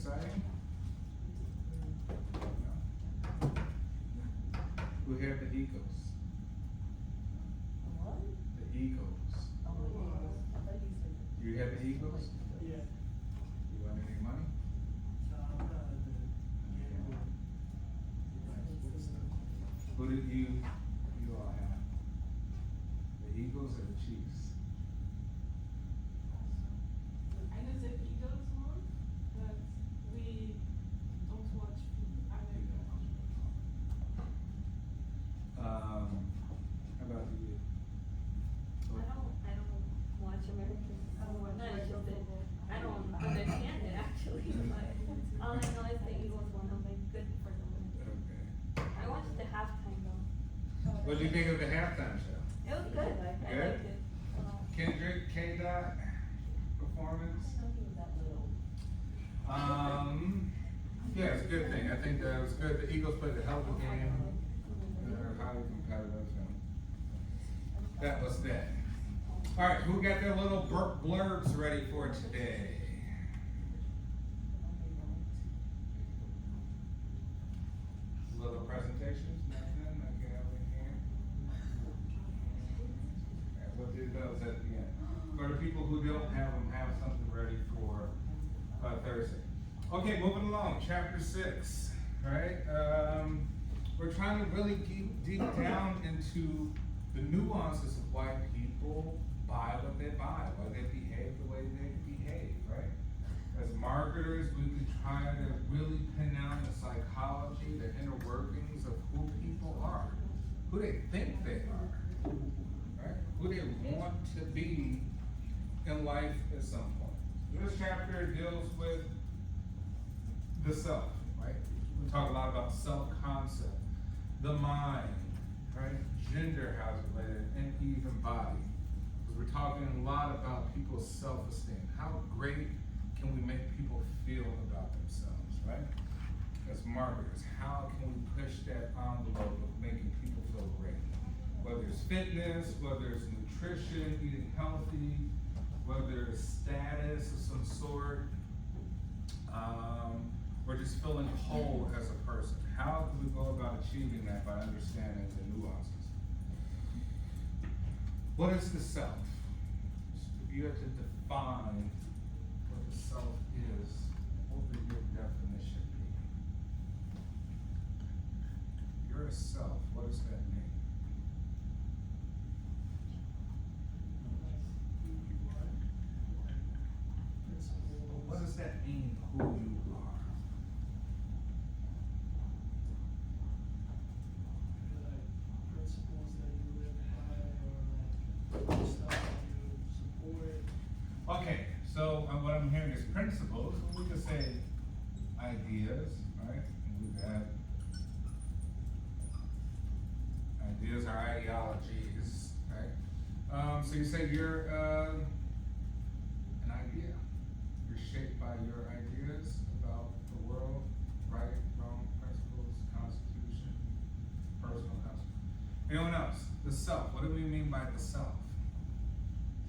exciting? No. Who here the Eagles? What? The Eagles. Oh, Eagles. I thought you said. You have the Eagles? Yeah. You want any money? Who did you all have? The Eagles or the Chiefs? I know the Eagles one, but we don't watch American football. How about you? I don't watch American. I don't watch American football. I don't understand it actually, but all I know is the Eagles won. I'm like, good for them. Okay. I watched the halftime though. What do you think of the halftime show? It was good. I Good? liked it. Kendrick, K-Dot performance? Something that little. Yeah, it's a good thing. I think that was good. The Eagles played a hell of a game. They're highly competitive. And that was that. All right, who got their little blurbs ready for today? Little presentations, nothing, I can have in here. Okay, we'll do those at the end. For the people who don't have them, have something ready for Thursday. Okay, moving along, chapter 6, right? We're trying to really deep down into the nuances of why people buy what they buy, why they behave the way they behave, right? As marketers, we can try to really pin down the psychology, the inner workings of who people are, who they think they are, right? Who they want to be in life at some point. This chapter deals with the self, right? We talk a lot about self-concept, the mind, right? Gender, how it's related, and even body. Because we're talking a lot about people's self-esteem. How great can we make people feel about themselves, right? As marketers, how can we push that envelope of making people feel great? Whether it's fitness, whether it's nutrition, eating healthy, whether it's status of some sort, or just feeling whole as a person. How do we go about achieving that by understanding the nuances? What is the self? If you had to define what the self is, what would your definition be? You're a self, what does that mean? What does that mean, who you are? Principles that you live by, or like stuff that you support. Okay, so what I'm hearing is principles, we could say ideas, right? We've had ideas or ideologies, right? So you say you're an idea. You're shaped by your ideas about the world, right, wrong, principles, constitution, personal constitution. Anyone else? The self. What do we mean by the self?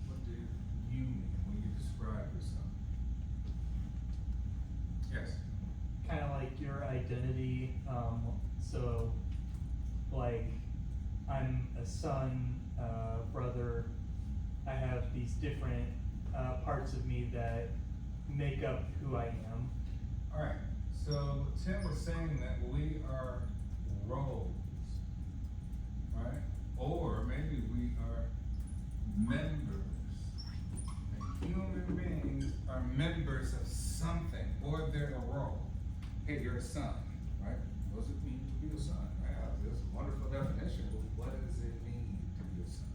What do you mean when you describe yourself? Yes. Kind of like your identity. So, like, I'm a son, brother. I have these different parts of me that make up who I am. All right. So Tim was saying that we are roles, right? Or maybe we are members. And human beings are members of something, or they're a role. Hey, you're a son, right? What does it mean to be a son? Right? There's a wonderful definition. What does it mean to be a son?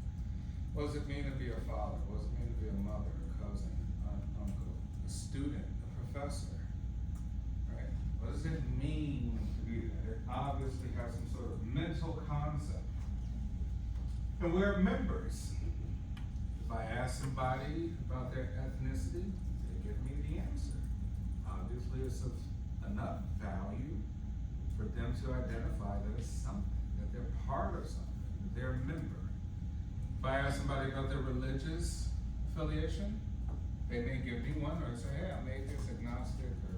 What does it mean to be a father? What does it mean to be a mother, a cousin, an uncle, a student, a professor? Right? What does it mean to be that? It obviously has some sort of mental concept. And we're members. If I ask somebody about their ethnicity, they give me the answer. Obviously, it's of enough value for them to identify that it's something, that they're part of something, that they're a member. If I ask somebody about their religious affiliation, they may give me one or say, hey, I'm atheist, agnostic, or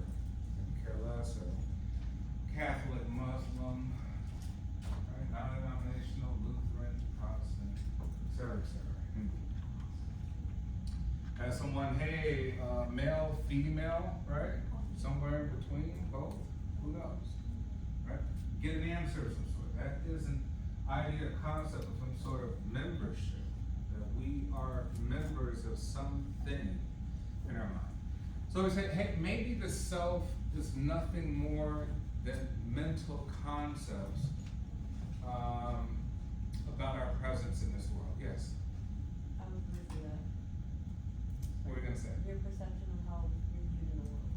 someone, hey, male, female, right? Somewhere in between, both, who knows, right? Get an answer of some sort. That is an idea, concept of some sort of membership, that we are members of something in our mind. So we say, hey, maybe the self is nothing more than mental concepts about our presence in this world. Yes? I would agree with that. What are we gonna say? Your perception of how you're viewed in the world.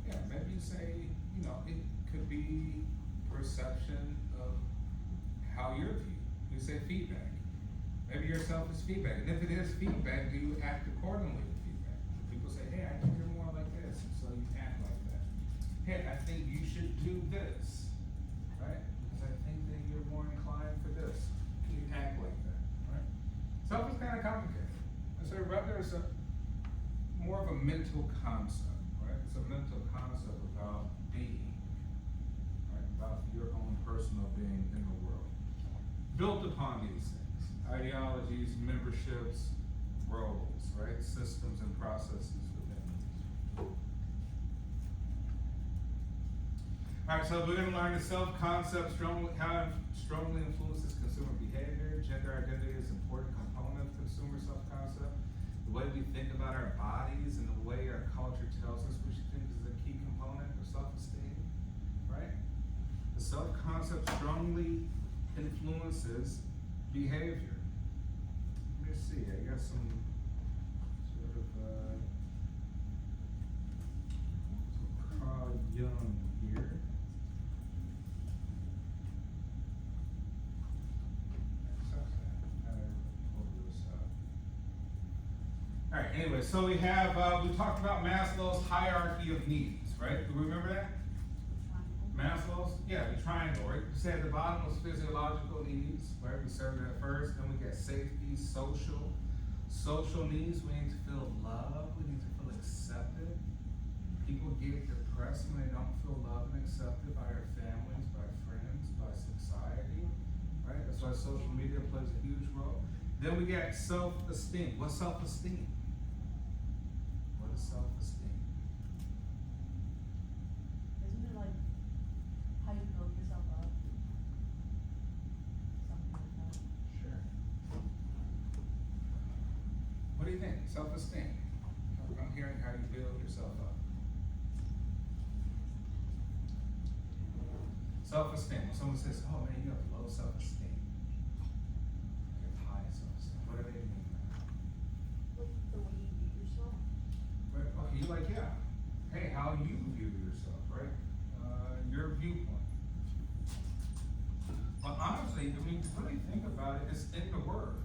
Yeah, maybe you say, you know, it could be perception of how you're viewed. You say feedback. Maybe your self is feedback. And if it is feedback, do you act accordingly with feedback? People say, hey, I think you're more like this, and so you act like that. Hey, I think you should do this, right? Because I think that you're more inclined for this. You act like that, right? Self is kind of complicated. And so rather it's more of a mental concept, right? It's a mental concept about being, right? About your own personal being in the world. Built upon these things, ideologies, memberships, roles, right? Systems and processes within these. All right, so we're gonna learn the self-concept how it strongly influences consumer behavior. Gender identity is an important component of consumer self-concept. The way we think about our bodies and the way our culture tells us we should think is a key component of self-esteem, right? The self-concept strongly influences behavior. Let me see, I got some sort of, some Carl Jung here. All right, anyway, so we have, we talked about Maslow's hierarchy of needs, right? Do we remember that? Maslow's, yeah, the triangle, right? We said at the bottom was physiological needs, right? We served that first, then we get safety, social needs. We need to feel loved, we need to feel accepted. People get depressed when they don't feel loved and accepted by their families, by friends, by society, right? That's why social media plays a huge role. Then we get self-esteem. What's self-esteem? What is self-esteem? Isn't it like how you build yourself up? Something like that. Sure. What do you think? Self-esteem. I'm hearing how you build yourself up. Self-esteem. When someone says, oh man, you have low self-esteem. You have high self-esteem. What do they mean by that? The way you view yourself. Right, okay, you're like, yeah. Hey, how you view yourself, right? Your viewpoint. But honestly, I mean, to really think about it, it's in the word.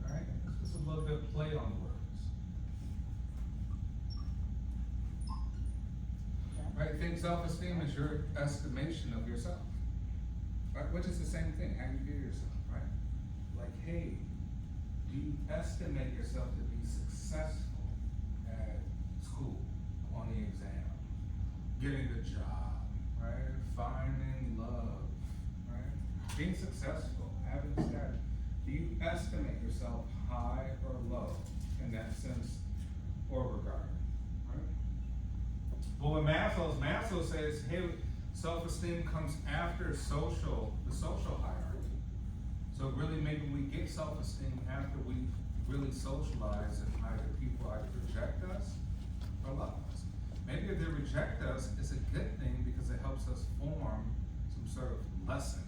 Alright? It's just a little bit of play on words. Right? Think self-esteem is your estimation of yourself. Right? Which is the same thing, how you view yourself, right? Like, hey, do you estimate yourself to be successful at school, on the exam, getting the job, right? Finding love, right? Being successful, having status. Do you estimate yourself high or low in that sense or regard? Right? But when Maslow says, hey, self-esteem comes after the social hierarchy. So really maybe we get self-esteem after we really socialize and people either reject us or love us. Maybe if they reject us, it's a good thing because it helps us form some sort of lesson,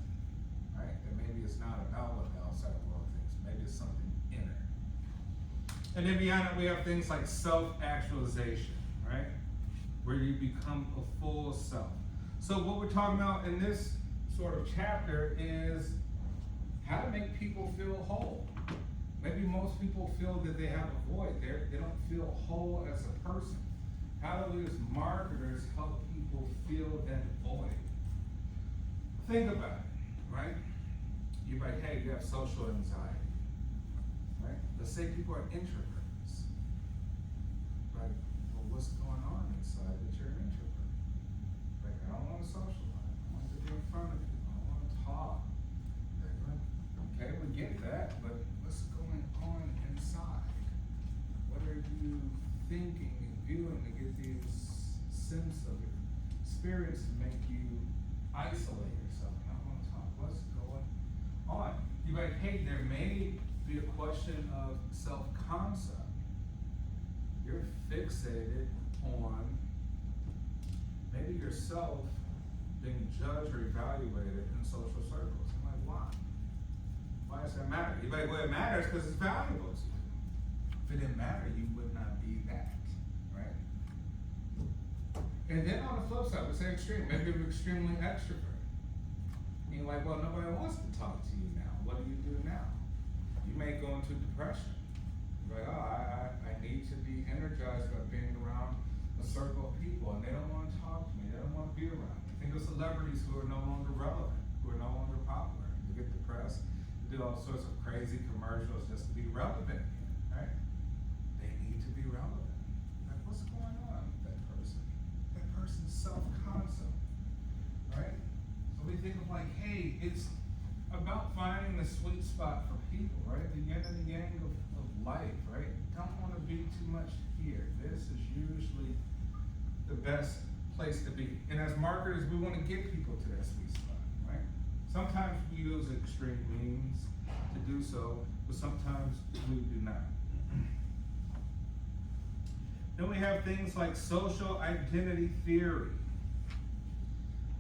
right? That maybe it's not about what the outside world thinks. Maybe it's something inner. And then beyond it, we have things like self-actualization, right? Where you become a full self. So what we're talking about in this sort of chapter is how to make people feel whole. Maybe most people feel that they have a void. They don't feel whole as a person. How do we as marketers help people feel that void? Think about it, right? You're like, hey, you have social anxiety, right? Let's say people are introverts. Right? Well, what's going on inside that you're an introvert? Like, I don't want to socialize. I want to be in front of people. I want to talk. Okay, we get that, but what's going on inside? these sense of experience to make you isolate yourself. And I want to talk, what's going on? You're like, hey, there may be a question of self-concept. You're fixated on maybe yourself being judged or evaluated in social circles. I'm like, why? Why does that matter? You're like, well, it matters because it's valuable to you. If it didn't matter, you would not be that, right? And then on the flip side, we say extreme. Maybe you're extremely extrovert. And you're like, well, nobody wants to talk to you now. What do you do now? You may go into depression. You're like, oh, I need to be energized by being around a circle of people, and they don't want to talk to me. They don't want to be around me. Think of celebrities who are no longer relevant, who are no longer popular. They get depressed, they do all sorts of crazy commercials just to be relevant, right? They need to be relevant. Like, what's going on with that person? That person's self-concept, right? So we think of like, hey, it's about finding the sweet spot for people, right? The yin and the yang of life, right? Don't want to be too much here. This is usually the best place to be. And as marketers, we want to get people to that sweet spot, right? Sometimes we use extreme means to do so, but sometimes we do not. Then we have things like social identity theory.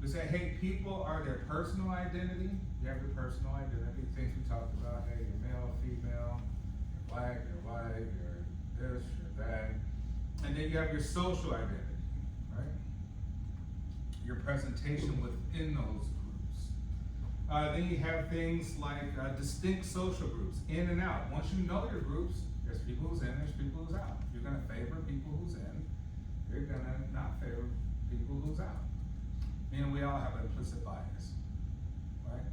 We say, hey, people are their personal identity. You have your personal identity, things we talked about. Hey, you're male, female, you're black, you're white, you're this, you're that. And then you have your social identity, right? Your presentation within those groups. Then you have things like distinct social groups, in and out. Once you know your groups, there's people who's in, there's people who's out. You're gonna favor people who's in, you're gonna not favor people who's out. Meaning we all have an implicit bias, right?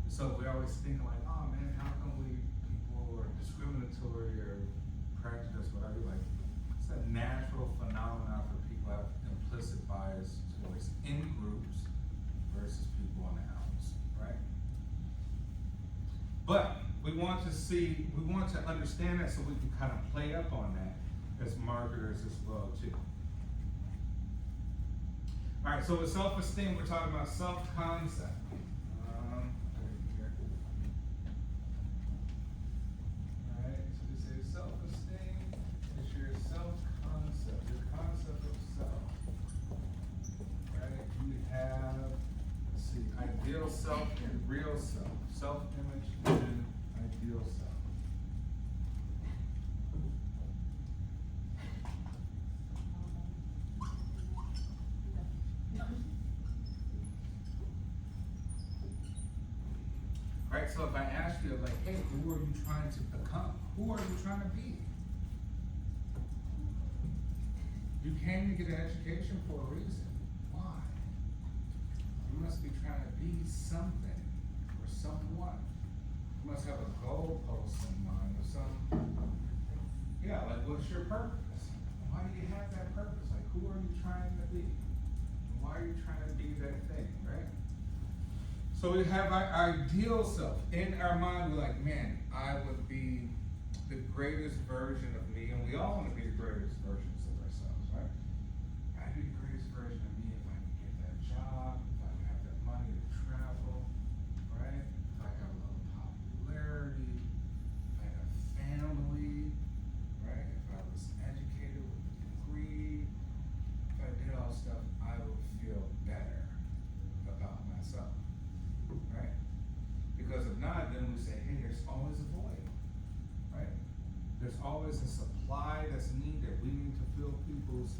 So we always think like, oh man, how come people are discriminatory or prejudiced, whatever, like, it's a natural phenomenon for people to have implicit bias towards in groups versus people on the outs, right? But we want to understand that so we can kind of play up on that as marketers as well too. All right, so with self-esteem, we're talking about self-concept. All right, so we say self-esteem is your self-concept, your concept of self. Right? You have, let's see, ideal self and real self. Self-image and ideal self. Right, so if I ask you, like, hey, who are you trying to become? Who are you trying to be? You came to get an education for a reason. Why? You must be trying to be something or someone. You must have a goalpost in mind or like, what's your purpose? Why do you have that purpose? Like, who are you trying to be? Why are you trying to be that thing, right? So we have our ideal self. In our mind, we're like, man, I would be the greatest version of me, and we all want to be the greatest versions of ourselves, right? I'd be the greatest version of me if I could get that job, if I could have that money to travel, right? If I got a little popularity, if I had a family, right? If I was educated with a degree, if I did all stuff, I would feel better about myself. Right? Because if not, then we say, hey, there's always a void, right? There's always a supply that's needed. We need to fill people's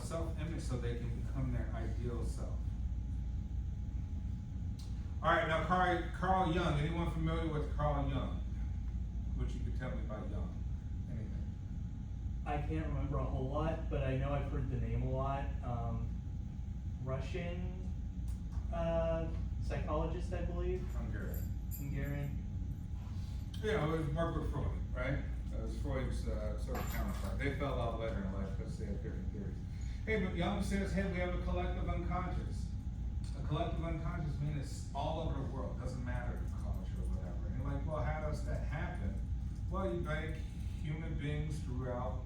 self-image so they can become their ideal self. All right, now Carl Jung. Anyone familiar with Carl Jung? What you could tell me about Jung? Anything? I can't remember a whole lot, but I know I've heard the name a lot. Russian psychologist, I believe. Hungarian. Yeah, it was worked with Freud, right? It was Freud's sort of counterpart. They fell out later in life because they had different theories. Hey, but Jung says, hey, we have a collective unconscious. A collective unconscious means it's all over the world. Doesn't matter the culture or whatever. And you're like, well, how does that happen? Well, you make human beings throughout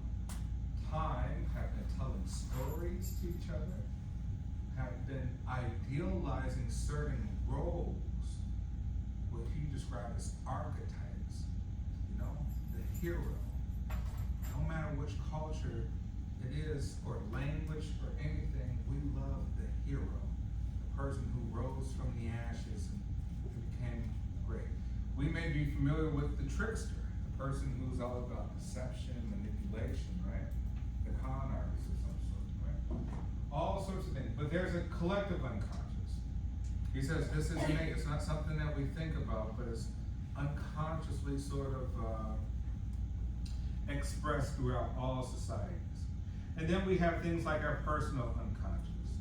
time have been telling stories to each other, have been idealizing certain roles, what he described as archetypes, you know, the hero. No matter which culture it is, or language, or anything, we love the hero, the person who rose from the ashes and became great. We may be familiar with the trickster, the person who's all about deception, manipulation, right? The con artist of some sort, right? All sorts of things. But there's a collective unconscious. He says this is innate. It's not something that we think about, but it's unconsciously sort of expressed throughout all societies. And then we have things like our personal unconscious,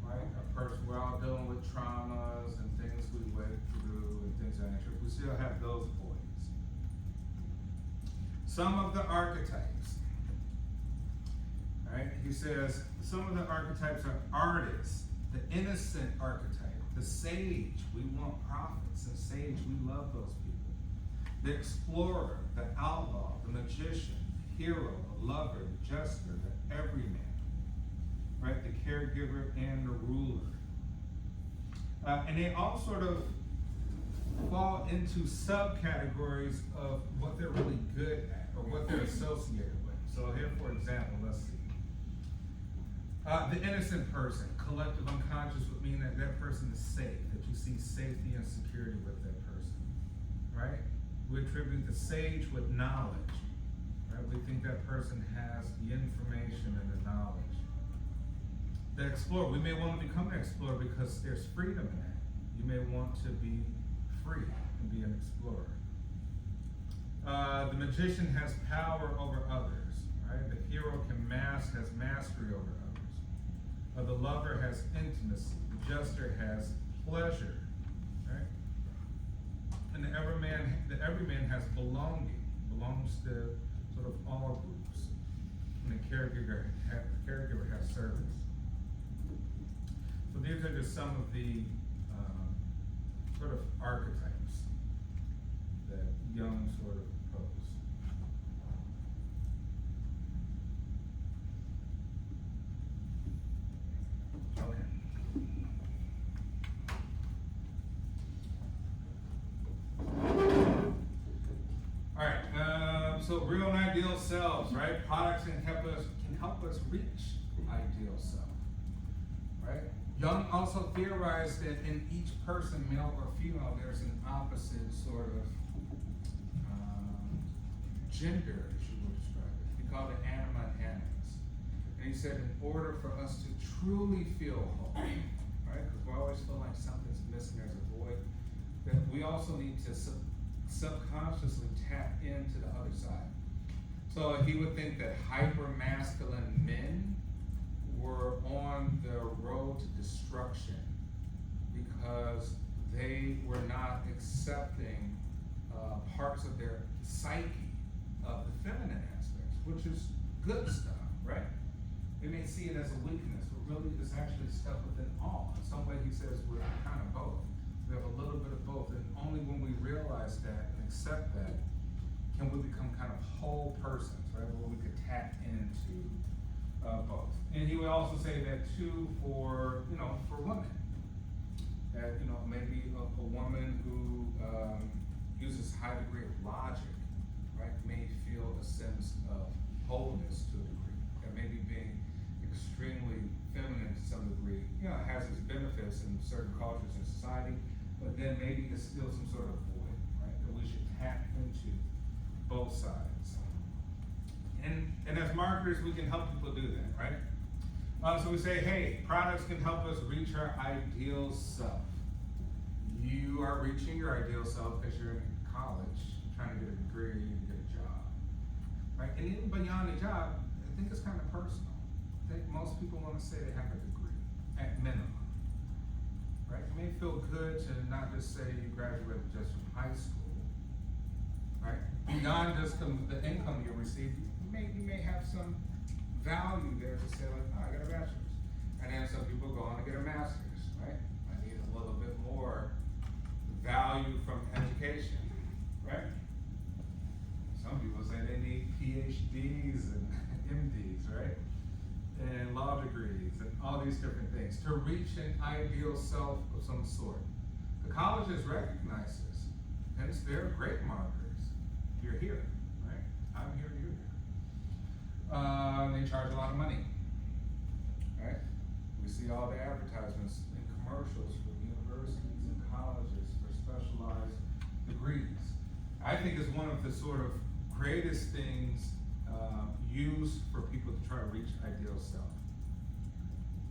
right? We're all dealing with traumas and things we went through and things of that nature. We still have those voids. Some of the archetypes, right? He says some of the archetypes are artists, the innocent archetype, the sage. We want prophets and sage. We love those people. The explorer, the outlaw, the magician, the hero, the lover, the jester, the everyman, right? The caregiver and the ruler. And they all sort of fall into subcategories of what they're really good at or what they're associated with. So here, for example, let's see. The innocent person, collective unconscious would mean that that person is safe, that you see safety and security with that person, right? We attribute the sage with knowledge, right? We think that person has the information and the knowledge. The explorer, we may want to become an explorer because there's freedom in that. You may want to be free and be an explorer. The magician has power over others, right? The hero has mastery over others. The lover has intimacy. The jester has pleasure, right? And the everyman has belonging, belongs to sort of all groups. And the caregiver has service. So these are just some of the sort of archetypes that Jung sort of proposed. Okay. All right. So real and ideal selves, right? Products can help us reach ideal self, right? Jung also theorized that in each person, male or female, there's an opposite sort of gender, as you would describe it. He called it anima and animus. And he said, in order for us to truly feel whole, right? Because we always feel like something's missing, there's a void, that we also need to subconsciously tap into the other side. So he would think that hyper-masculine men were on the road to destruction because they were not accepting parts of their psyche of the feminine aspects, which is good stuff, right? We may see it as a weakness, but really it's actually stuff within all. In some way he says we're kind of both. We have a little bit of both, and only when we realize that and accept that can we become kind of whole persons, right? Where we could tap into both. And he would also say that too for women. That, maybe a woman who uses a high degree of logic, right, may feel a sense of wholeness to a degree. That maybe being extremely feminine to some degree, has its benefits in certain cultures and society, but then maybe there's still some sort of void, right, that we should tap into both sides. And as marketers, we can help people do that, right? So we say, hey, products can help us reach our ideal self. You are reaching your ideal self because you're in college, trying to get a degree, to get a job, right? And even beyond the job, I think it's kind of personal. I think most people want to say they have a degree, at minimum, right? It may feel good to not just say you graduated just from high school, right? Beyond just the income you receive, you may have some value there to say, like, oh, I got a bachelor's. And then some people go on to get a master's, right? I need a little bit more value from education, right? Some people say they need PhDs and MDs, right? And law degrees and all these different things to reach an ideal self of some sort. The colleges recognize this, hence they're great marketers. You're here, right? I'm here, you're here. They charge a lot of money, right? We see all the advertisements and commercials for universities and colleges for specialized degrees. I think it's one of the sort of greatest things used for people to try to reach ideal self.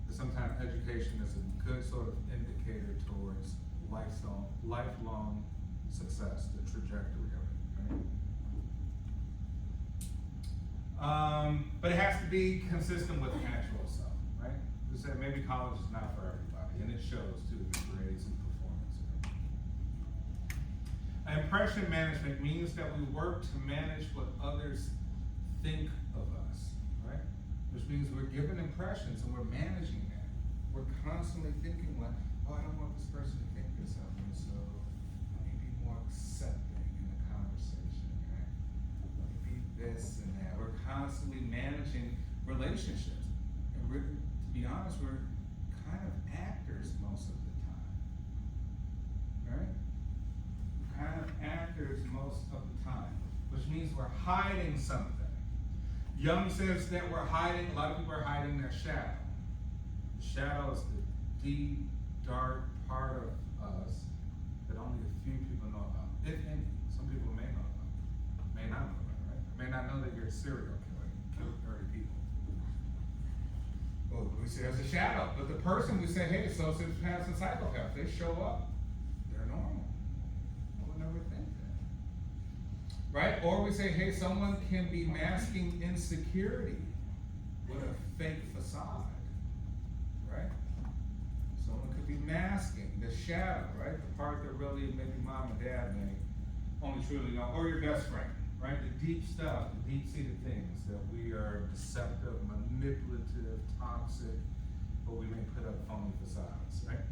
But sometimes education is a good sort of indicator towards lifelong success, the trajectory of it, right? But it has to be consistent with actual self, right? We said maybe college is not for everybody, and it shows too in grades and performance. Impression management means that we work to manage what others think of us, right? Which means we're given impressions and we're managing that. We're constantly thinking like, oh, I don't want this person to think this of me, so let me be more accepting in the conversation, right? Let me be this and that. We're constantly managing relationships. And we're, to be honest, we're kind of actors most of the time, right? We're kind of actors most of the time, which means we're hiding something. Jung says that we're hiding, a lot of people are hiding their shadow. The shadow is the deep, dark part of us that only a few people know about. If any, some people may know about, may not know about, right? May not know that you're a serial killer, you killed 30 people. Well, we say there's a shadow, but the person we say, hey, sociopaths and psychopaths, they show up, they're normal. I would never think that. Right? Or we say, hey, someone can be masking insecurity with a fake facade, right? Someone could be masking the shadow, right? The part that really maybe mom and dad may only truly know, or your best friend, right? The deep stuff, the deep-seated things that we are deceptive, manipulative, toxic, but we may put up phony facades, right?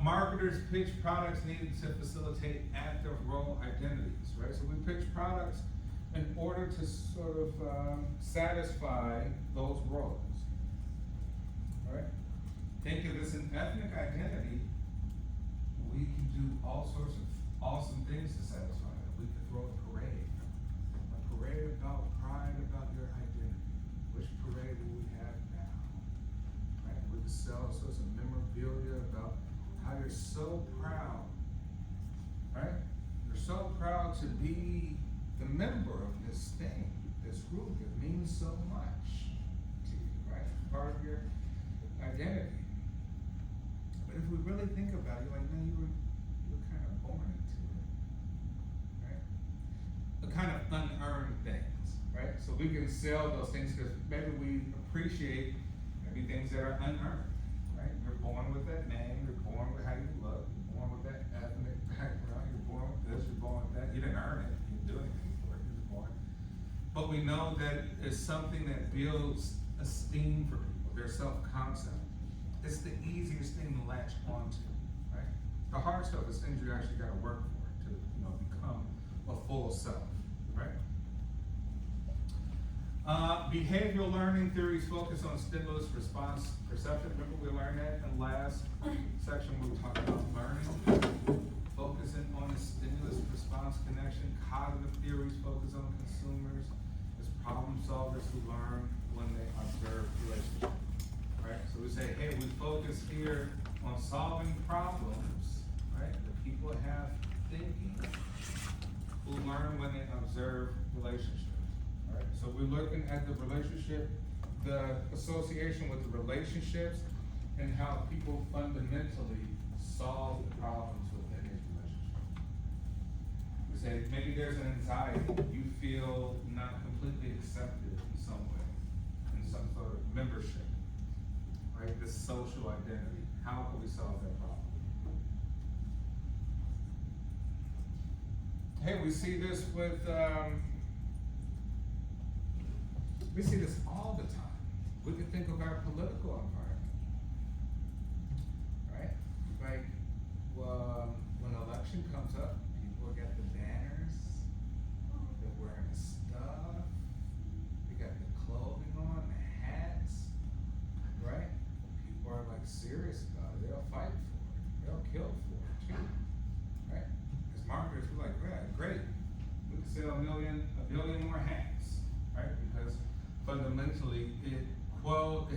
Marketers pitch products needed to facilitate active role identities, right? So we pitch products in order to sort of satisfy those roles, right? Think of this an ethnic identity, we can do all sorts of awesome things to satisfy it. We could throw a parade about pride about your identity. Which parade will we have now? Right? We could sell all sorts of memorabilia about how you're so proud, right? You're so proud to be the member of this thing, this group that means so much to you, right? Part of your identity. But if we really think about it, like, man, you were kind of born into it, right? The kind of unearned things, right? So we can sell those things because maybe we appreciate maybe things that are unearned. Right? You're born with that name, you're born with how you look, you're born with that ethnic background, you're born with this, you're born with that. You didn't earn it, you didn't do anything for it, you were born. But we know that it's something that builds esteem for people, their self-concept. It's the easiest thing to latch onto, right? The hard stuff is things you actually gotta work for to, become a full self, right? Behavioral learning theories focus on stimulus response perception. Remember we learned that in the last section we were talking about learning, focusing on the stimulus response connection. Cognitive theories focus on consumers as problem solvers who learn when they observe relationships. Right? So we say, hey, we focus here on solving problems, right? That people have thinking who learn when they observe relationships. Right? So we're looking at the relationship, the association with the relationships, and how people fundamentally solve the problems within these relationships. We say maybe there's an anxiety, you feel not completely accepted in some way, in some sort of membership, right? This social identity. How can we solve that problem? Hey, we see this with we see this all the time. We can think of our political environment, right? Like, when an election comes up, people billion more hands, right? Because fundamentally, it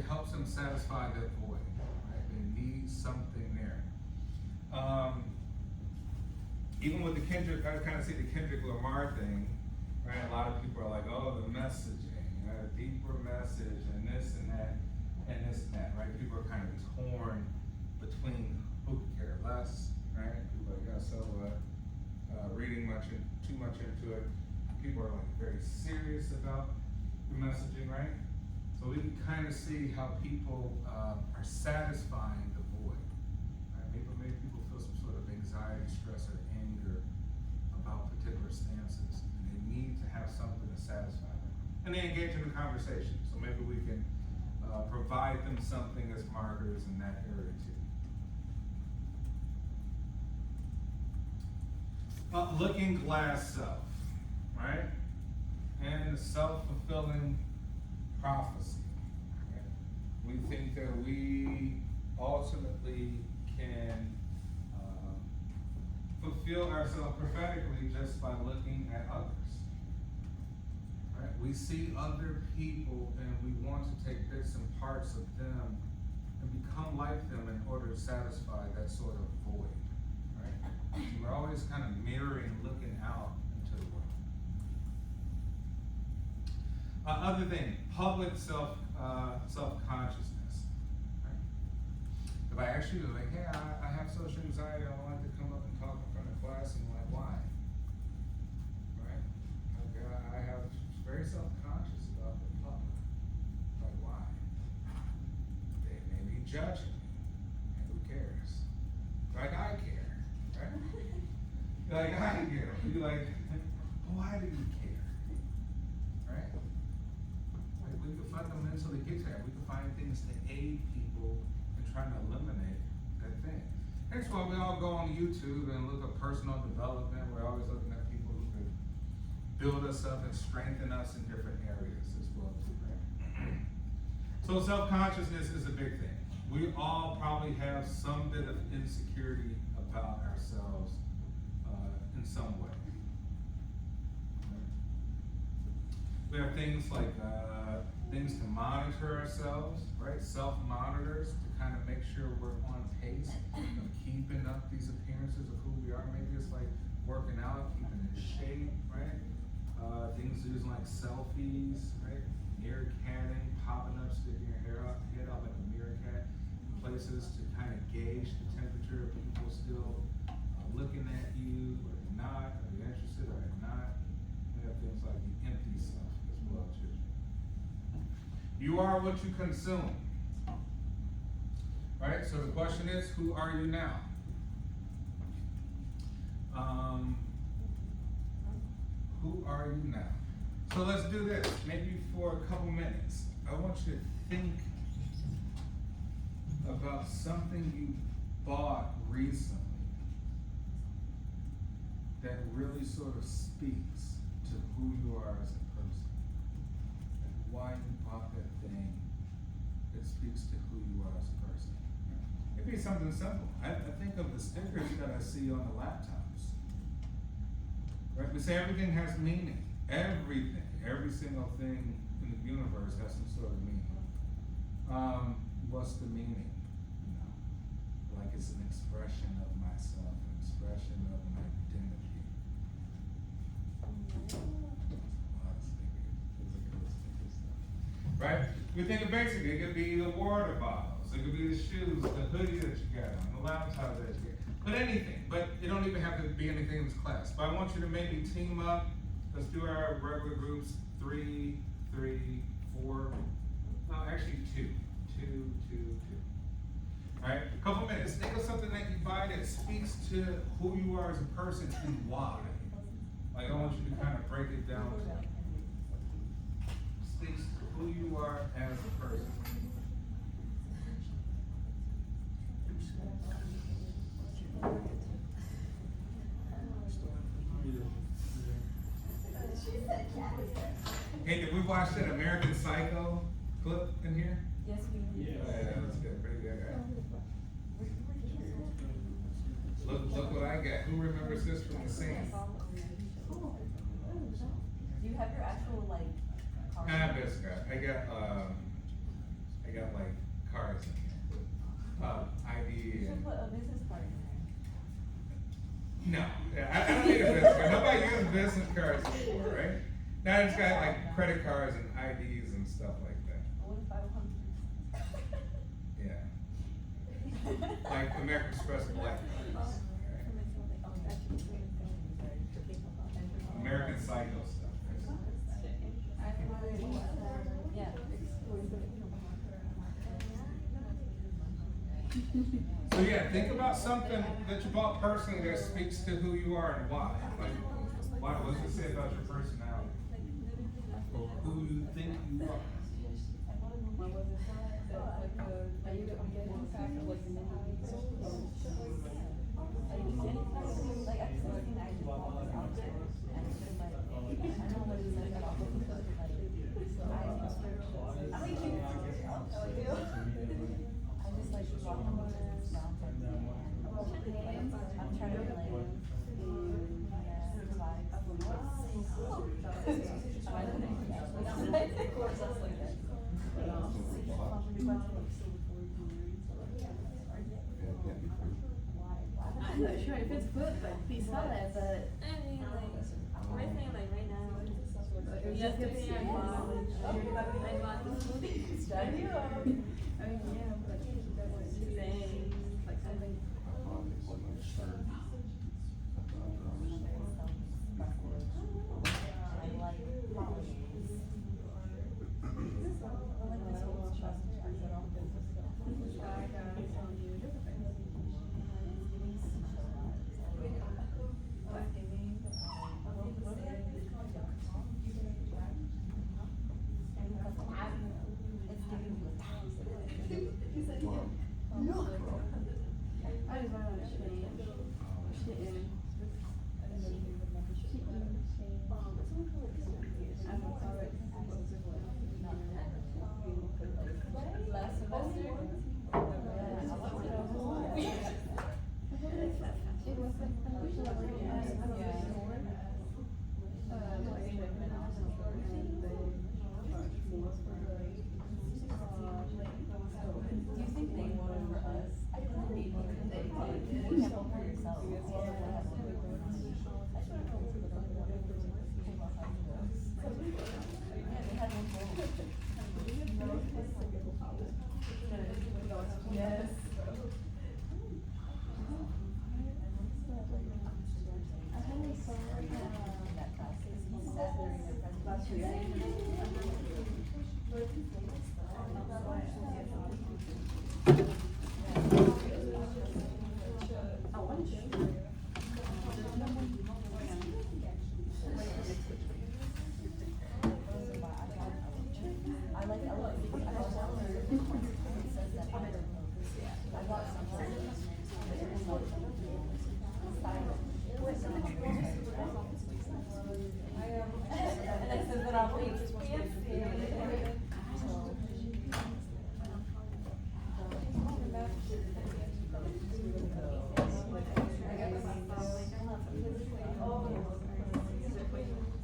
helps them satisfy that void, right? They need something there. Even with the Kendrick, I kind of see the Kendrick Lamar thing, right? A lot of people are like, oh, the messaging, a deeper message, and this and that, and this and that, right? People are kind of torn between who could care less, right? People are like, yeah, so reading too much into it. People are like very serious about the messaging, right? So we can kind of see how people are satisfying the void. Right? Maybe people feel some sort of anxiety, stress, or anger about particular stances, and they need to have something to satisfy them. And they engage in the conversation. So maybe we can provide them something as marketers in that area too. Looking glass self, right? And the self-fulfilling prophecy. Right? We think that we ultimately can fulfill ourselves prophetically just by looking at others. Right? We see other people and we want to take bits and parts of them and become like them in order to satisfy that sort of void. Right? We're always kind of mirroring, looking out into the world. Other thing, public self-consciousness. Right? If I ask you, like, hey, I have social anxiety, I don't like to come up and talk in front of class, and you're like, why? Right? Okay, I have very self-conscious about the public. Like, why? They may be judging me, and who cares? Like, I care, right? Like, I care. You're like, why do you care? Right? Like, we could fundamentally get to that. We could find things to aid people in trying to eliminate that thing. That's why we all go on YouTube and look at personal development. We're always looking at people who could build us up and strengthen us in different areas as well too, right? So self-consciousness is a big thing. We all probably have some bit of insecurity about ourselves in some way. We have things like things to monitor ourselves, right? Self-monitors to kind of make sure we're on pace of keeping up these appearances of who we are. Maybe it's like working out, keeping in shape, right? Things using like selfies, right? Mirror catting, popping up, sticking your head out like a mirror cat. Places to kind of gauge the temperature of people still looking at you, or not, are you interested, or not. We have things like the empty stuff as well too. You are what you consume. Right? So the question is, who are you now? Who are you now? So let's do this, maybe for a couple minutes. I want you to think about something you bought recently that really sort of speaks to who you are as a person. And why you bought that thing that speaks to who you are as a person. It could be something simple. I think of the stickers that I see on the laptops. Right? We say everything has meaning. Everything, every single thing in the universe has some sort of meaning. What's the meaning? You know, like it's an expression of myself, an expression of my identity. Right? We think of basically, it could be the water bottles, it could be the shoes, the hoodie that you got on, the laptop that you get. But anything, but it don't even have to be anything in this class. But I want you to maybe team up. Let's do our regular groups, 3, 3, 4, no, actually 2. All right, a couple minutes. Think of something that you buy that speaks to who you are as a person and why. Like I want you to kind of break it down. Speaks to who you are as a person. Hey, did we watch that American Psycho clip in here? Yes, we do. Yeah. Yeah, that was good. Pretty good, right? Look what I got. Who remembers this from the scene? Do you have your actual, like, car? Basically, I got like cards in here. ID You should and, put a business card in there. no, I don't need a business card. Nobody uses business cards anymore, right? Now I just got like credit cards and IDs and stuff like that. What if I want? Yeah. Like American Express Black cards. American Psycho stuff. Yeah. So yeah, think about something that you bought personally that speaks to who you are and why. Like, why? What does it say about your personality? Or who you think you are? Like, I've seen I just bought this outfit, and it's been like, I know what it says about it, but like, I think you, I just like brought them on this down from the end. I'm trying to like, I'm not sure if it's good, but we saw that, but. I mean, like, we're saying like right now, yesterday I bought the smoothies. I mean, yeah, but Today, like something. I just want to change. last semester. Do you think they voted for us? I think they voted for you can't vote for yourself. You also have to vote for us. I should have voted for the other one. Yeah, they had one vote. Yes. I think we saw That class, he sat during the presentation. I want to. I like elephants. I bought one. It says that I bought something. And I said that I'll wait.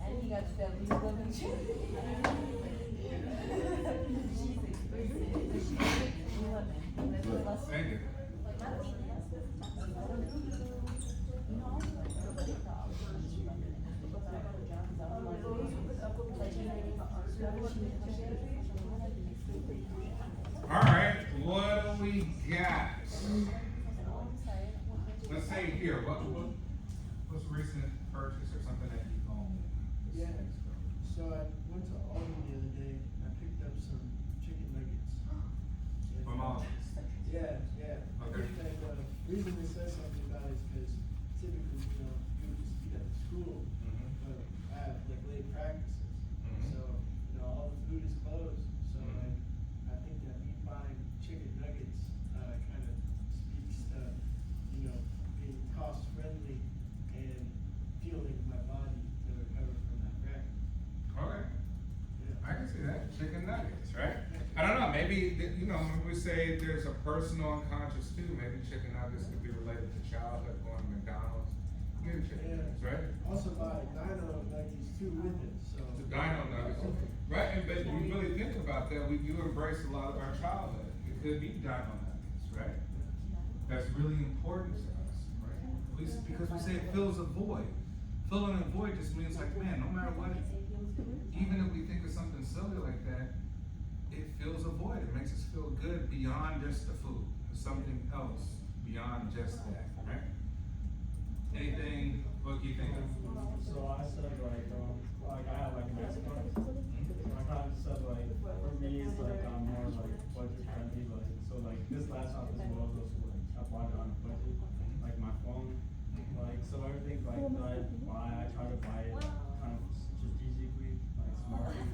And he got to go, he's living. Thank you. All right, what do we got? Let's say here, what's a recent purchase or something that you own? Yeah. So I went to Aldi the other day, and I picked up some chicken nuggets. From Aldi? Yeah, yeah. Okay. And the reason it says something about it is because typically, you know, you would just eat at school, Mhm. but I have like late practices. Mhm. So, you know, all the food is closed, so Mhm. like, I think that me buying chicken nuggets, kind of speaks to, you know, being cost friendly and fueling my body to recover from that crack. Okay, Yeah. I can see that, chicken nuggets, right? I don't know, maybe, you know, when we say there's a personal unconscious too, maybe chicken nuggets could be related to childhood, going to McDonald's, get chicken nuggets, right? Also buy dino nuggets too with it, so. The dino nuggets, right? And but you really think about that, we do embrace a lot of our childhood. It could be dino nuggets, right? That's really important to us, right? Because we say it fills a void. Filling a void just means like, man, no matter what, even if we think of something silly like that, it fills a void. It makes us feel good beyond just the food. There's something else beyond just that, right? Anything, what do you think of? So I said like I have like an Xbox. I kind of said like for me it's like I'm more like budget friendly. Like so like this laptop as well goes to like I bought it on a budget. Like my phone, like so everything like that I buy, I try to buy it kind of strategically, like smartly.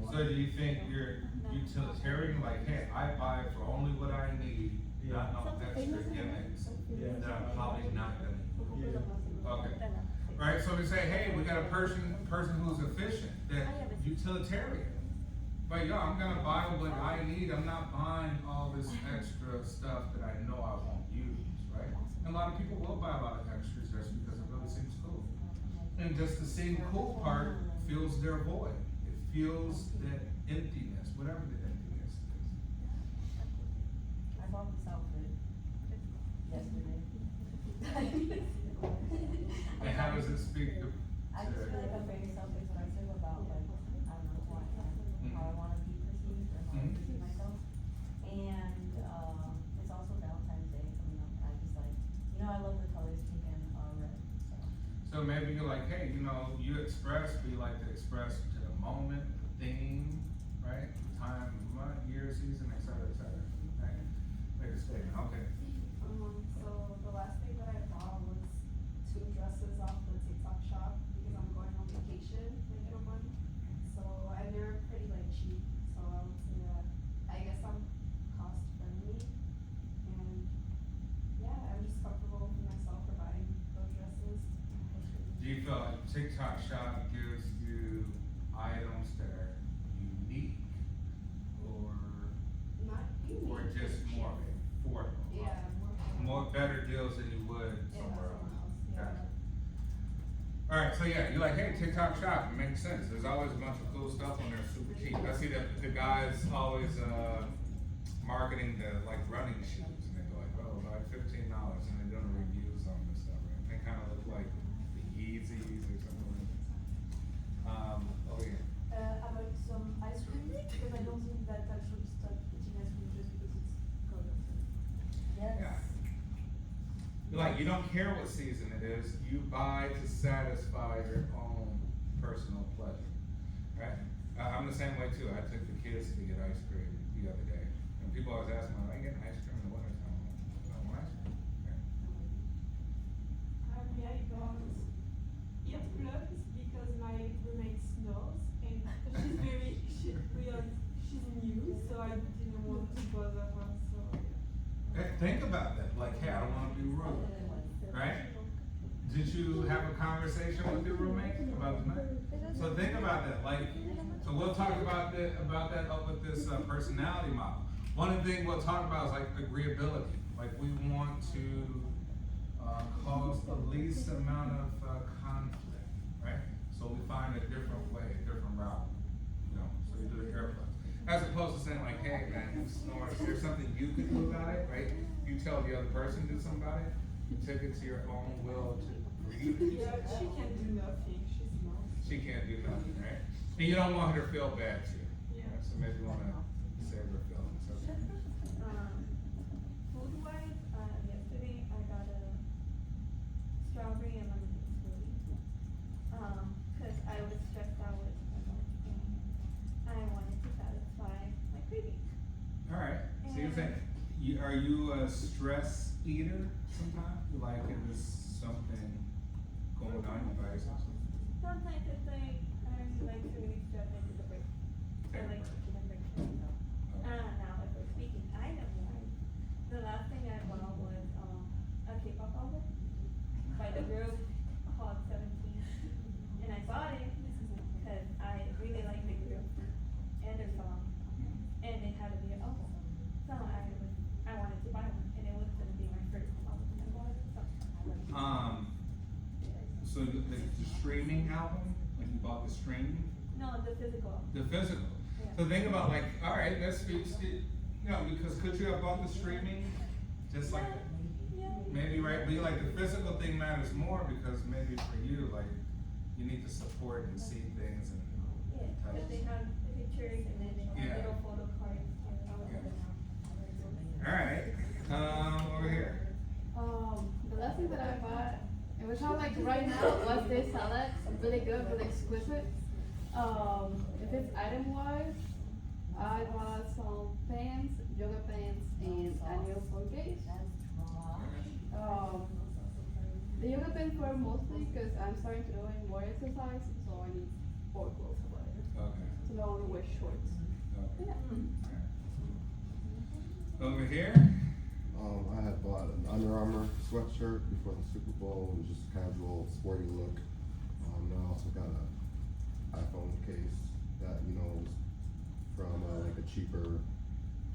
So do you think you're utilitarian, like, hey, I buy it for only what I need, not no extra gimmicks that I'm probably not gonna need? Yeah. Okay. Right, so we say, hey, we got a person who's efficient, that utilitarian. But yo, I'm gonna buy what I need, I'm not buying all this extra stuff that I know I won't use, right? And a lot of people will buy a lot of extras just because it really seems cool. And just the same cool part fills their void. It fills that emptiness, whatever the emptiness is. I bought this outfit yesterday. And how does it speak to? I just feel like I'm very self-expressive about like, I don't know who I am, how I wanna be perceived, or how I perceive myself. And, it's also Valentine's Day coming up, and I just like, you know, I love the colors pink and red, so. So maybe you're like, hey, you know, you express, we like to express to the moment, the theme, right? The time, month, year, season, et cetera, right? Make a statement, okay. So the last thing that I bought was 2 dresses off the TikTok shop because I'm going on vacation later in a month. So, and they're pretty like cheap, so I would say that, I guess I'm cost friendly. And yeah, I'm just comfortable with myself for buying those dresses. Do you feel like TikTok Shop gives you items that are unique or Not unique. or just more affordable? Yeah, More better deals than you would somewhere else. Yeah. Gotcha. Alright, so yeah, you're like, hey, TikTok Shop, it makes sense. There's always a bunch of cool stuff on there, super cheap. I see that the guys always marketing the like running shoes, and they go like, oh, like $15, and they're doing reviews on this stuff. Right? They kind of look like the Yeezys or something like that. Oh yeah. About some ice cream, because I don't think that I should stop eating ice cream just because it's cold. Yes. Yeah. You're like, you don't care what season it is, you buy to satisfy your own personal pleasure, right? I'm the same way too. I took the kids to get ice cream the other day, and people always ask me, "Why you getting ice cream in the winter time?" I want ice cream. Okay. Yeah, it got earplugs because my roommate snores and she's new, so I didn't want to bother her, so yeah. Hey, think about that. Like, hey, I don't want to be rude, right? Did you have a conversation with your roommate about the night? So think about that. Like, so we'll talk about that up with this personality model. One of the things we'll talk about is like agreeability. Like we want to cause the least amount of conflict, right? So we find a different way, a different route. You know, so you do the earplugs. As opposed to saying like, hey man, you snore. Is there something you can do about it, right? You tell the other person to do something about it. You take it to your own will for you to do Yeah, something. she can do nothing, she's not. She can't do nothing, right? And you don't want her to feel bad too. Yeah. Right? So maybe you want to save her feelings. Okay. Food wise, yesterday I got a strawberry and lemonade smoothie. Cause I was stressed out with my work and I wanted to satisfy my craving. All right. So you're saying, are you a stress eater sometimes? Like it was something going on you by yourself? Sometimes it's like, I really like to really stress into the break. I like taking a break for myself. Now if we're speaking item wise, the last thing I bought was, a K-pop album by the group called 17. And I bought it because I really like the group and their song. And it had to be an album. So I wanted to buy one and it was gonna be my first album I bought. So I like it. streaming album, when you bought the streaming, No, the physical. the physical. Yeah. So think about like, all right, that speaks to, you know, because could you have bought the streaming, just like, Yeah. maybe, right, be like the physical thing matters more because maybe for you, like, you need to support and see things and. Yeah, because they have the pictures and then they Yeah. have little photo cards. All right, over here. The last thing that I bought, and which I like right now, was this salad. Really good, really exquisite. If it's item wise, I bought some pants, yoga pants, and a new phone case. The yoga pants were mostly because I'm starting to do more exercise, so I need more clothes about it. Okay. So no longer wear shorts. Okay. Yeah. Over here. I had bought an Under Armour sweatshirt before the Super Bowl. It was just casual, sporty look. And I also got an iPhone case that, you know, was from like a cheaper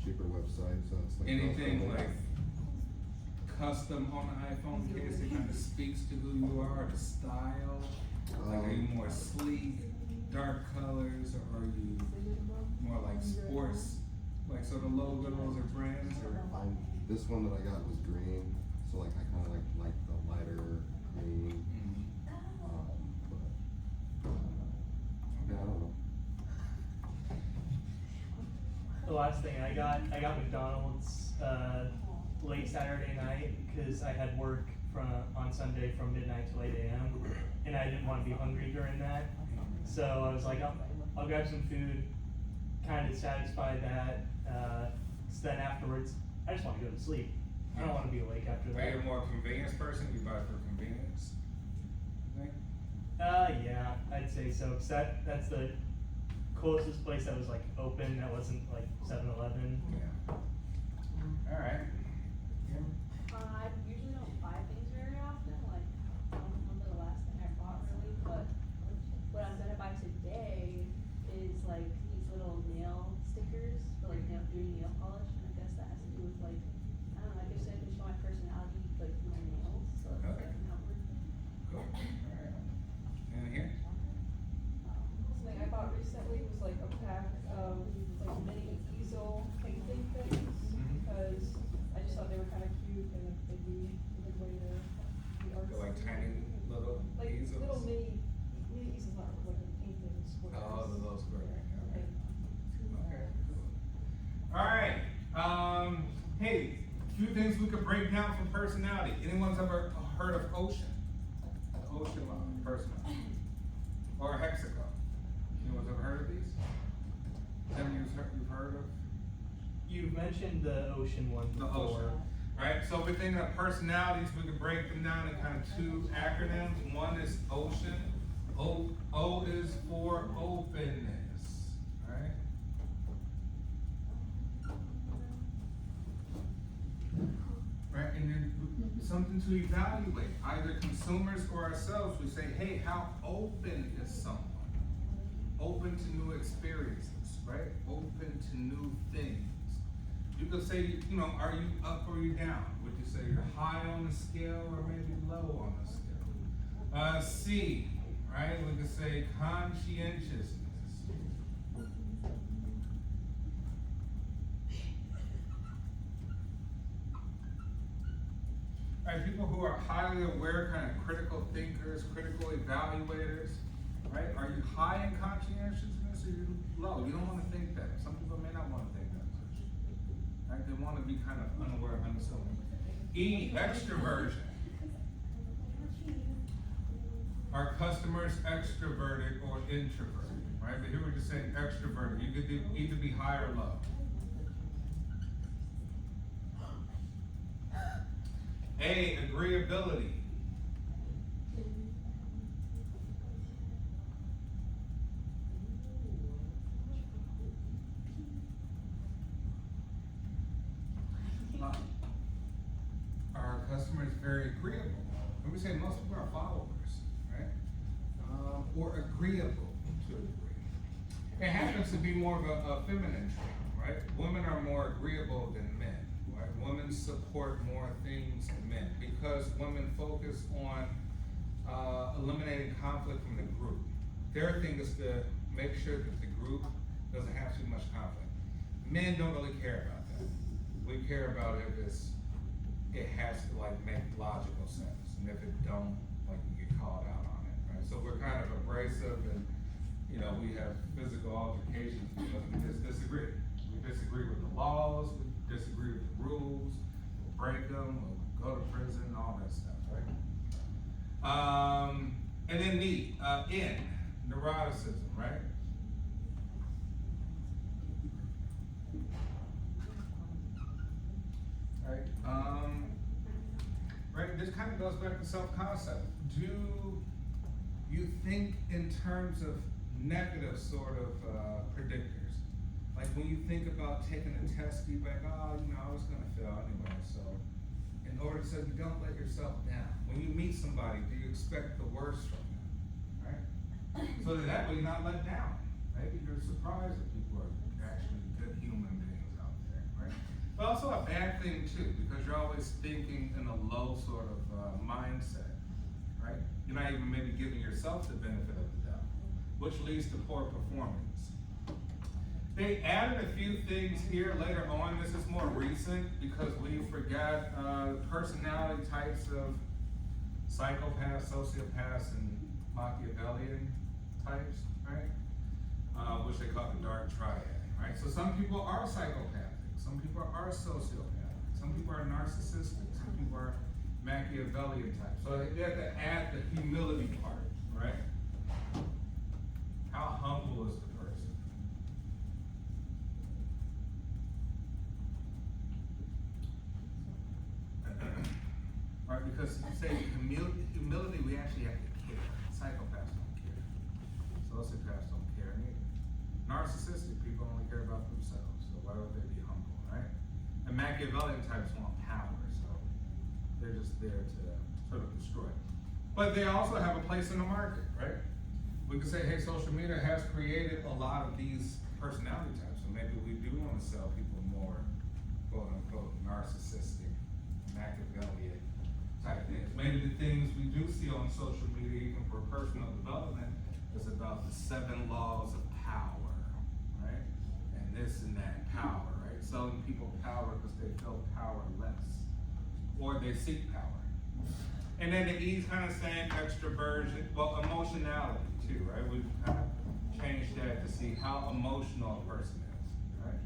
website. So it's like Anything like custom on the iPhone case that kind of speaks to who you are, the style? Like, are you more sleek, dark colors, or are you more like sports? Like, so the logos or brands, or? This one that I got was green, so like I kind of like the lighter green. But yeah, I don't know. The last thing I got McDonald's, late Saturday night, cause I had work on Sunday from midnight till 8 AM, and I didn't wanna be hungry during that. So I was like, I'll grab some food, kinda satisfy that, so then afterwards, I just wanna go to sleep. I don't wanna be awake after Are you a that. more convenience person? You buy for convenience? Think? Yeah, I'd say so, cause that's the closest place that was like open, that wasn't like 7-Eleven. Yeah. All right. I usually don't buy things very often, like, I don't remember the last thing I bought really, but what I'm gonna buy today is like these little nail stickers for like doing nail polish, and I guess that has to do with like, I don't know, I guess I can show my personality, like through my nails, so it's like Okay. an outward thing. Cool. All right. And here? Something I bought recently was like a pack of like mini easel painting things, because I just thought they were kind of cute and they'd be a good way to be artsy. They're like tiny little Like easels? little mini easels, not like a painting squares. Oh, the little square, okay. Okay. Okay, cool. All right, hey, few things we could break down from personality. Anyone's ever heard of Ocean? The Ocean line, personality. Or Hexagon? Anyone's ever heard of these? Have you've heard of? You've mentioned the ocean one The before. Ocean. Right, so if we're thinking of personalities, we can break them down in kind of two acronyms. One is Ocean. O is for openness, right? Right, and then something to evaluate, either consumers or ourselves. We say, hey, how open is someone? Open to new experiences, right? Open to new things. You could say, you know, are you up or are you down? Would you say you're high on the scale or maybe low on the scale? C, right? We could say conscientiousness. Right, people who are highly aware, kind of critical thinkers, critical evaluators, right? Are you high in conscientiousness or you low? You don't want to think that. Some people may not want to think that. Right? They want to be kind of unaware, unassuming. E, extroversion. Are customers extroverted or introverted? Right? But here we're just saying extroverted. You could either be high or low. A, agreeability. Are customers very agreeable? And we say most people are followers, right? Or agreeable to a degree. It happens to be more of a feminine trait, right? Women are more agreeable than men, right? Women support more things than men because women focus on eliminating conflict from the group. Their thing is to make sure that the group doesn't have too much conflict. Men don't really care about that. We care about if it has to like make logical sense, and if it don't, like we get called out on it, right? So we're kind of abrasive, and you know, we have physical altercations because we just disagree. We disagree with the laws, we disagree with the rules, we'll break them, we'll go to prison, all that stuff, right? And then neuroticism, right? Right, this kind of goes back to self-concept. Do you think in terms of negative sort of predictors? Like when you think about taking a test, you like, oh, you know, I was gonna fail anyway, so in order so you don't let yourself down. When you meet somebody, do you expect the worst from them, right? So that way you're not let down. Maybe you're surprised that people are actually good human beings out there, right? But also a bad thing too, because you're always thinking in a low sort of mindset, right? You're not even maybe giving yourself the benefit of the doubt, which leads to poor performance. They added a few things here later on. This is more recent because we forgot personality types of psychopaths, sociopaths, and Machiavellian types, right? Which they call the dark triad, right? So some people are psychopathic, some people are sociopathic, some people are narcissistic, some people are Machiavellian types. So they have to add the humility part, right? How humble is the person? Right, because you say humility, we actually have to care. Psychopaths don't care. Sociopaths don't care neither. Narcissistic people only care about themselves, so why would they be humble, right? And Machiavellian types want power, so they're just there to sort of destroy. But they also have a place in the market, right? We could say, hey, social media has created a lot of these personality types, so maybe we do want to sell people more, quote unquote, narcissistic, Machiavellian type things. Maybe the things we do see on social media, even for personal development, is about the 7 laws of power, right? And this and that power, right? Selling people power because they feel powerless, or they seek power. And then the E's kind of saying extroversion, well, emotionality too, right? We've kind of changed that to see how emotional a person is, right?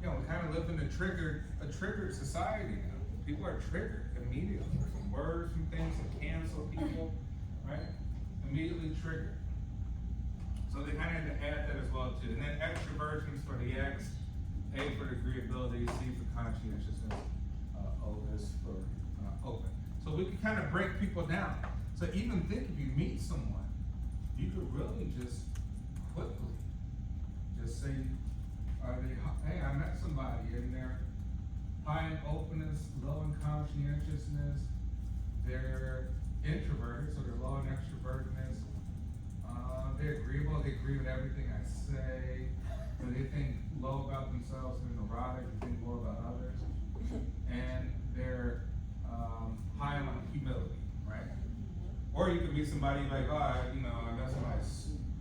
You know, we kind of live in a triggered society now. People are triggered immediately from words, from things that cancel people, right? Immediately triggered. So they kind of had to add that as well too. And then extroversions for the X, A for agreeability, C for conscientiousness, O is for open. So we can kind of break people down. So even think if you meet someone, you could really just quickly just say, hey, I met somebody and they're high in openness, low in conscientiousness, they're introverted, so they're low in extrovertedness, they're agreeable, they agree with everything I say, but they think low about themselves, they're neurotic, they think low about others, and they're high on humility, right? Or you could be somebody like, oh, I met somebody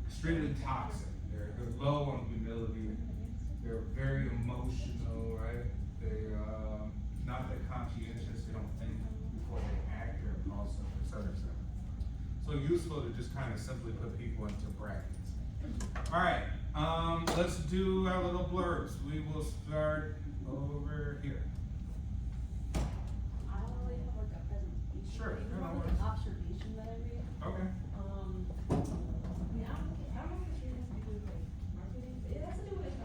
extremely toxic, they're low on humility, they're very emotional, right? They're not that conscientious, they don't think before they act, they're impulsive, et cetera, et cetera. So useful to just kind of simply put people into brackets. All right, let's do our little blurbs. We will start over here. I don't really have like a presentation. Sure, Maybe no more like worries. an observation that I made. Okay. Yeah, I don't know if it has to do with like marketing, but it has to do with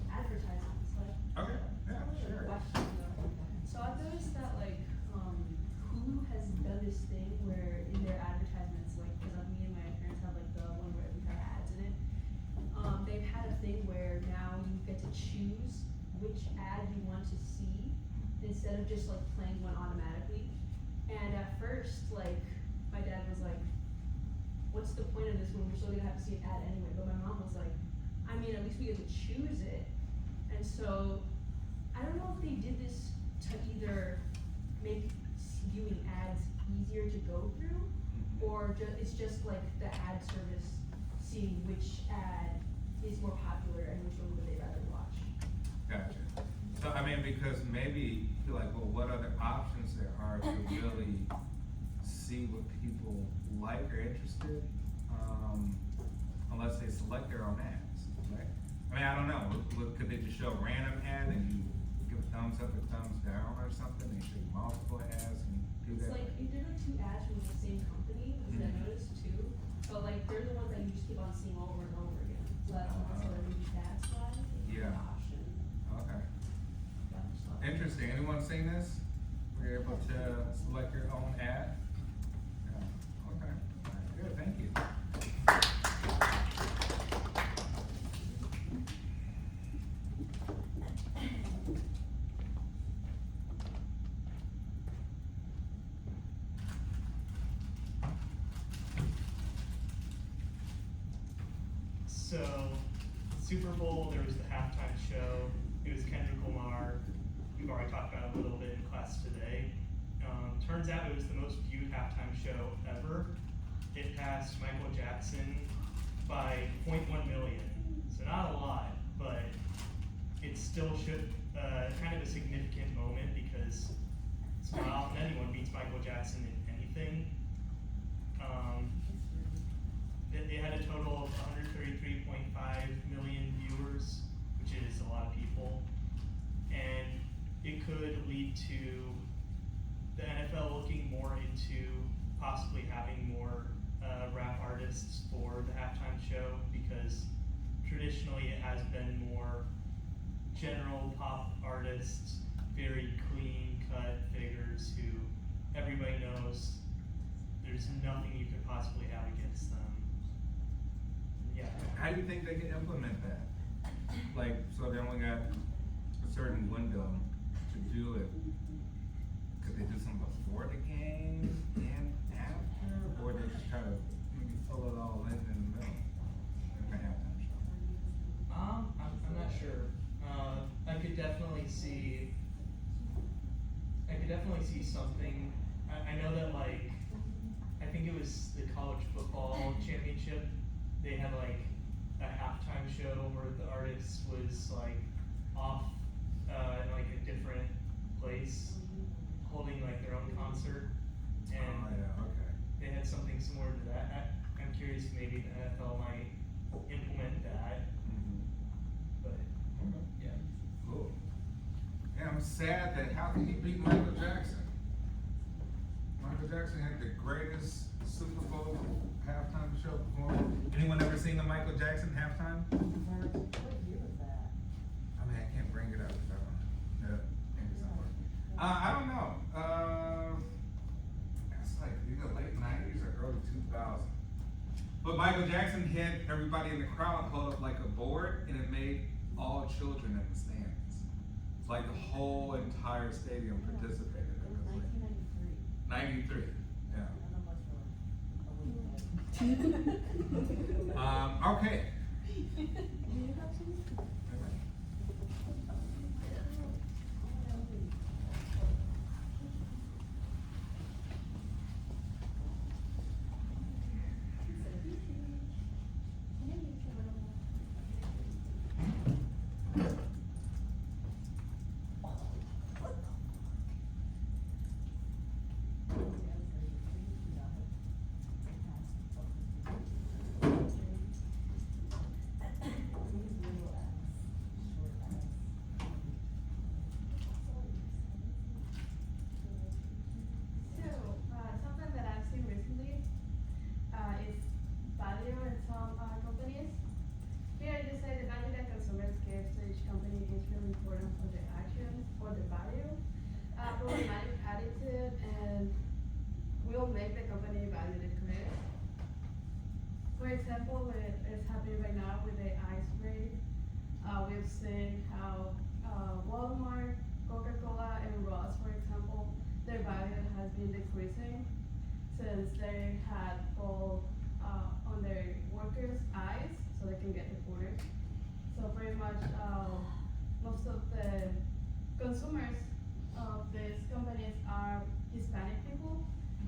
advertisements, like. Okay, yeah, sure. Question though. So I've noticed that like, Hulu has done this thing where in their advertisements, like, cause me and my parents have like the one where we have ads in it. They've had a thing where now you get to choose which ad you want to see instead of just like playing one automatically. And at first, like, my dad was like, what's the point of this when we're still gonna have to see an ad anyway? But my mom was like, I mean, at least we get to choose it. And so, I don't know if they did this to either make viewing ads easier to go through? Or it's just like the ad service seeing which ad is more popular and which one would they rather watch? Gotcha. So, I mean, because maybe you're like, well, what other options there are to really see what people like or interested, unless they select their own ads, right? I mean, I don't know, could they just show a random ad and you give a thumbs up or thumbs down or something? They show you multiple ads and do It's that? like, if there are two ads from the same company, which I noticed too, but like, they're the ones that you just keep on seeing over and over again. So that's the ones that are maybe that's why, it's Yeah. an option. Okay. Yeah, so. Interesting. Anyone seen this? We're able to select your own ad? Yeah. Okay. All right, good, thank you. So, Super Bowl, there was the halftime show. It was Kendrick Lamar. We've already talked about it a little bit in class today. Turns out it was the most viewed halftime show ever. It passed Michael Jackson by 0.1 million. So not a lot, but it still should, kind of a significant moment because it's not often anyone beats Michael Jackson in anything. They had a total of 133.5 million viewers, which is a lot of people. And it could lead to the NFL looking more into possibly having more rap artists for the halftime show, because traditionally it has been more general pop artists, very clean cut figures who everybody knows there's nothing you could possibly have against them. Yeah. How do you think they can implement that? Like, so they only got a certain window to do it. Could they do something before the game and after? Or they just try to maybe fill it all in the middle? In the halftime show? I'm not sure. I could definitely see something. I know that, like, I think it was the college football championship. They had like a halftime show where the artist was like off in like a different place, holding like their own concert, and Oh, yeah, okay. they had something similar to that. I'm curious if maybe the NFL might implement that, but yeah. Cool. Yeah, I'm sad that how can he beat Michael Jackson? Michael Jackson had the greatest Super Bowl halftime show performance. Anyone ever seen the Michael Jackson halftime performance? What year was that? I mean, I can't bring it up. I think it's not working. I don't know. It's like either late 90s or early 2000s. But Michael Jackson had everybody in the crowd hold up like a board, and it made all children in the stands. It's like the whole entire stadium participated. It was 1993. 93, yeah. None of us were awake. Okay. So, something that I've seen recently is value in some companies. Here I just say the value that consumers give to each company is really important for the actions, for the value, problematic attitude, and will make the company value declared. For example, it's happening right now with the ice rate. We've seen how Walmart, Coca-Cola, and Ross, for example, their value has been decreasing since they had pulled on their workers' eyes so they can get reported. So pretty much most of the consumers of these companies are Hispanic people,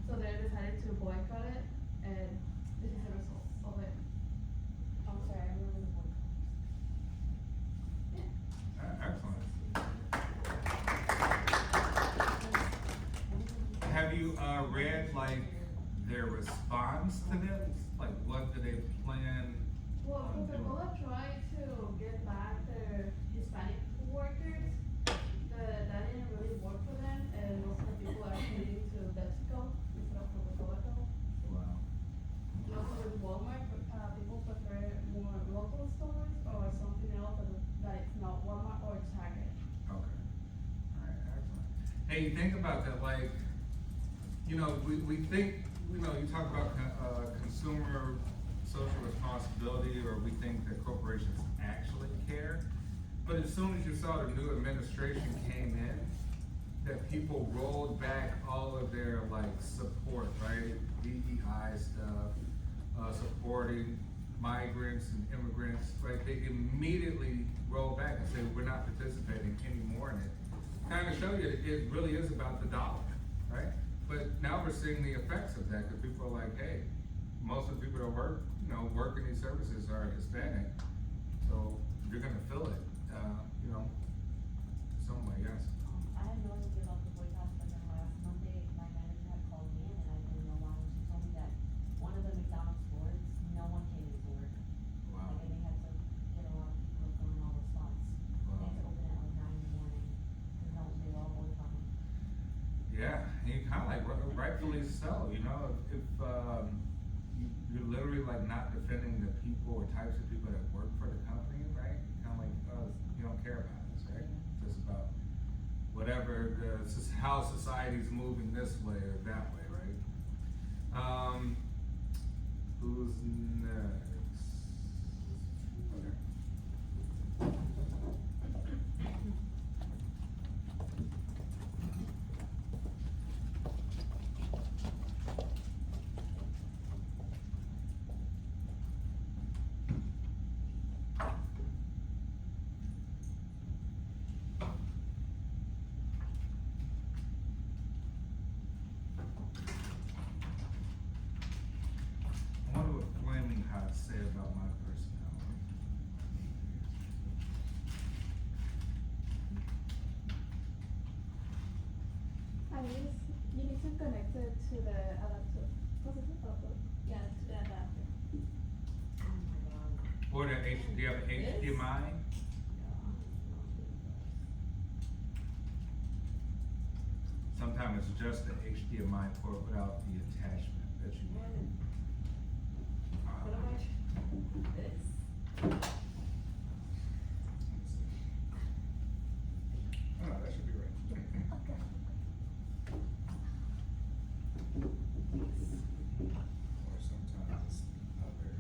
so they decided to boycott it, and this is the result of it. I'm sorry, I remember the book. Excellent. Have you, read like their response to this? Like what do they plan Well, on doing? Coca-Cola tried to get back their Hispanic workers, but that didn't really work for them, and most of the people are commuting to PepsiCo instead of Coca-Cola. Wow. And also with Walmart, people prefer more local stores or something else that is not Walmart or Target. Okay. Alright, excellent. Hey, you think about that, like, you know, we think, you know, you talk about, consumer social responsibility, or we think that corporations actually care. But as soon as you saw the new administration came in, that people rolled back all of their, like, support, right? DEI stuff, supporting migrants and immigrants, right? They immediately rolled back and said, we're not participating anymore in it. Kind of show you that it really is about the dollar, right? But now we're seeing the effects of that, because people are like, hey, most of the people that work, you know, work in these services are Hispanic, so you're gonna feel it, you know, some way, yes. I had no idea about the boycott, but then last Monday, my manager had called me in and I didn't know why, and she told me that one of the McDonald's stores, no one came into work. Wow. Like, and they had to get a lot of people to fill in all the spots. They had to open at like 9 in the morning, cause no, they were all boycotting. Yeah, and you kinda like, rightfully so, you know, if, you're literally like not defending the people or types of people that work for the company, right? Kinda like, you don't care about us, right? Just about whatever how society's moving this way or that way, right? Who's next? Okay. I wonder what Flaming Hot say about my personality. And you need to connect it to the adapter. What's it called? Yeah, to the adapter. Oh my god. Or the do you have an HDMI? Sometimes it's just the HDMI port without the attachment that you want. What am I, this? Oh, that should be right. Or sometimes it's other.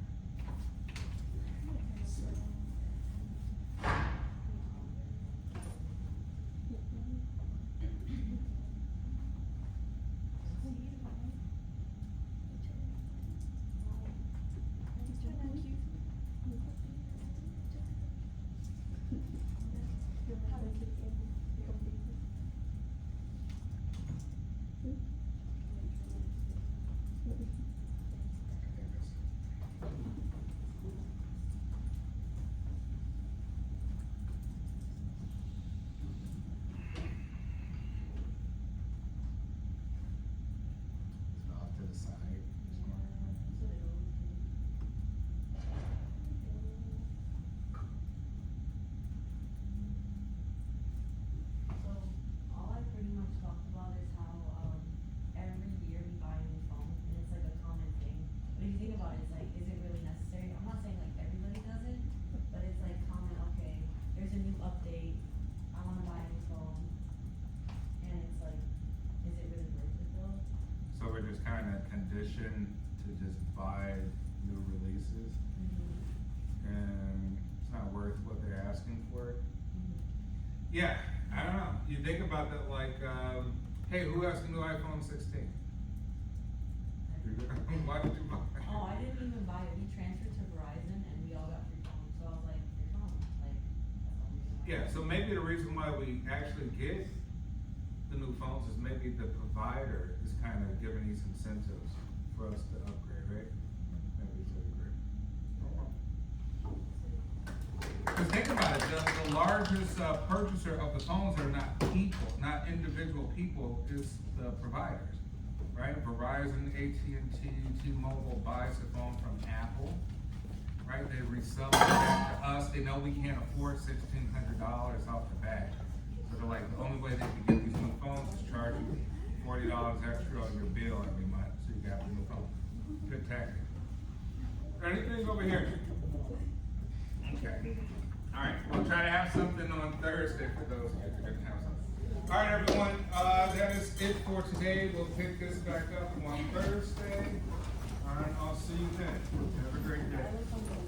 Off to the side. So, all I pretty much talked about is how, every year we buy a new phone, and it's like a common thing. But if you think about it, it's like, is it really necessary? I'm not saying like everybody does it, but it's like common, okay, there's a new update, I wanna buy a new phone. And it's like, is it really worth it though? So we're just kind of conditioned to just buy new releases, and it's not worth what they're asking for it. Yeah, I don't know. You think about that, like, hey, who has the new iPhone 16? Why did you buy it? Oh, I didn't even buy it, we transferred to Verizon and we all got free phones, so I was like, free phone, like, that's the only reason why. Yeah, so maybe the reason why we actually get the new phones is maybe the provider is kind of giving these incentives for us to upgrade, right? Maybe to upgrade. Because think about it, the largest purchaser of the phones are not people, not individual people, is the providers, right? Verizon, AT&T, T-Mobile buys a phone from Apple, right? They resell it back to us. They know we can't afford $1,600 off the bat. So they're like, the only way they can get these new phones is charge you $40 extra on your bill every month, so you got the new phone. Good tactic. Anything over here? Okay. All right, we'll try to have something on Thursday for those of you who didn't have something. All right, everyone, that is it for today. We'll pick this back up on Thursday. All right, I'll see you then. Have a great day.